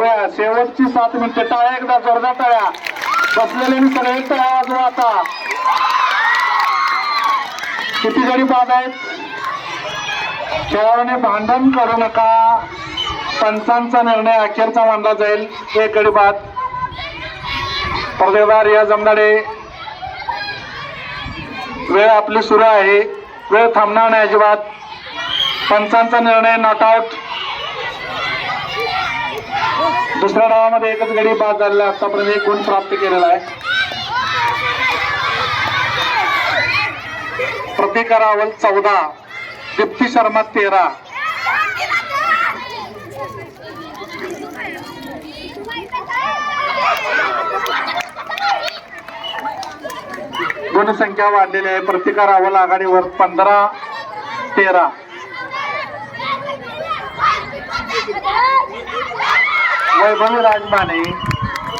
बघूया शेवटची 7 मिनिटे. टाळ्या एकदा जोरदार टाळ्या. बसलेले सगळे टाळ्या वाजवा आता. किती गडी बाद आहेत. खेळाडूने भांडण करू नका. पंचांचा निर्णय अखेरचा मानला जाईल. एक गडी बाद. परदेदार या जमदाडे. वेळ आपली सुरू आहे. वेळ थांबणार नाही अजिबात. पंचांचा निर्णय नॉट आउट. दुसऱ्या डावामध्ये एकच गडी बाद झालेला. आतापर्यंत 1 गुण प्राप्त केलेला आहे. प्रतिका रावल 14, दीप्ती शर्मा 13. गुणसंख्या वाढलेली आहे. प्रतिका रावल आघाडीवर 15-13. वैभवी राजमाने